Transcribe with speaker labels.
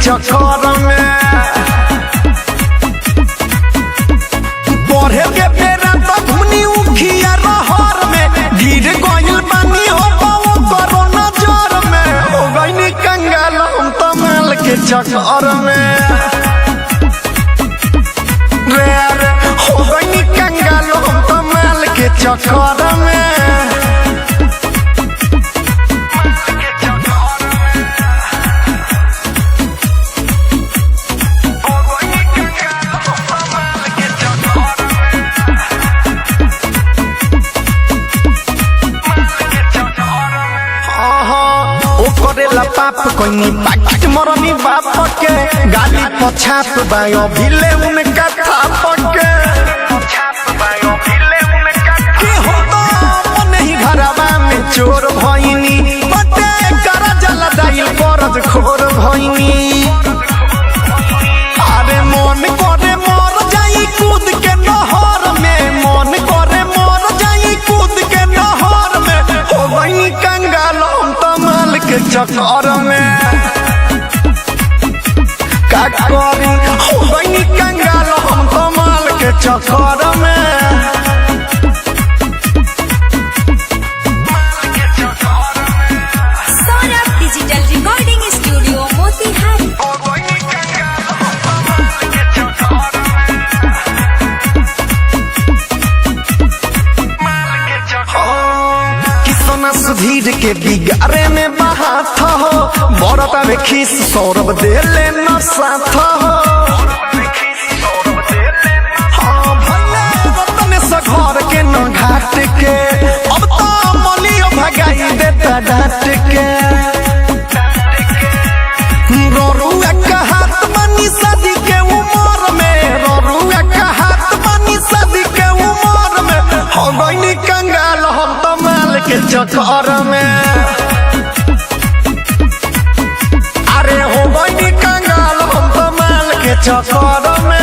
Speaker 1: चक्कर में पढ़े के बेरा तो घुनी उखिया रहर में गिर गइल बानी हो पाओ करो नजर में हो गइनी कंगाल हम तो माल के चक्कर में रे हो गइनी कंगाल हम तो माल के चक्कर में करेला पाप कोई पाकिट मरनी बाप के गाली पछाप बायो भिले उनका थाप के हो तो नहीं घरवा में चोर भइनी बटे करा जला दाइल करज खोर भइनी अरे मन करे मर जाई कूद के नहर में मन करे मर जाई कूद के नहर में हो गइनी कंगाल हम तो माल के चक्कर में का करी हो गइनी कंगाल हम तो माल के चक्कर में
Speaker 2: Saurabh digital recording studio Motihari.
Speaker 1: कितना सुधीर के बिगारे में बहात हो बड़ता में खीस सौरभ दे लेना साथ हो हाँ भले रतन से घर के न घाट के अब तो मलियो भगाई देता डांट के रोरुआ का हाथ बनी शादी के उमर में रोरुआ का हाथ बनी शादी के उमर में हो गइनी कंगाल हम तो माल के चक्कर में अरे हो गइनी कंगाल हम तो माल के चक्कर में।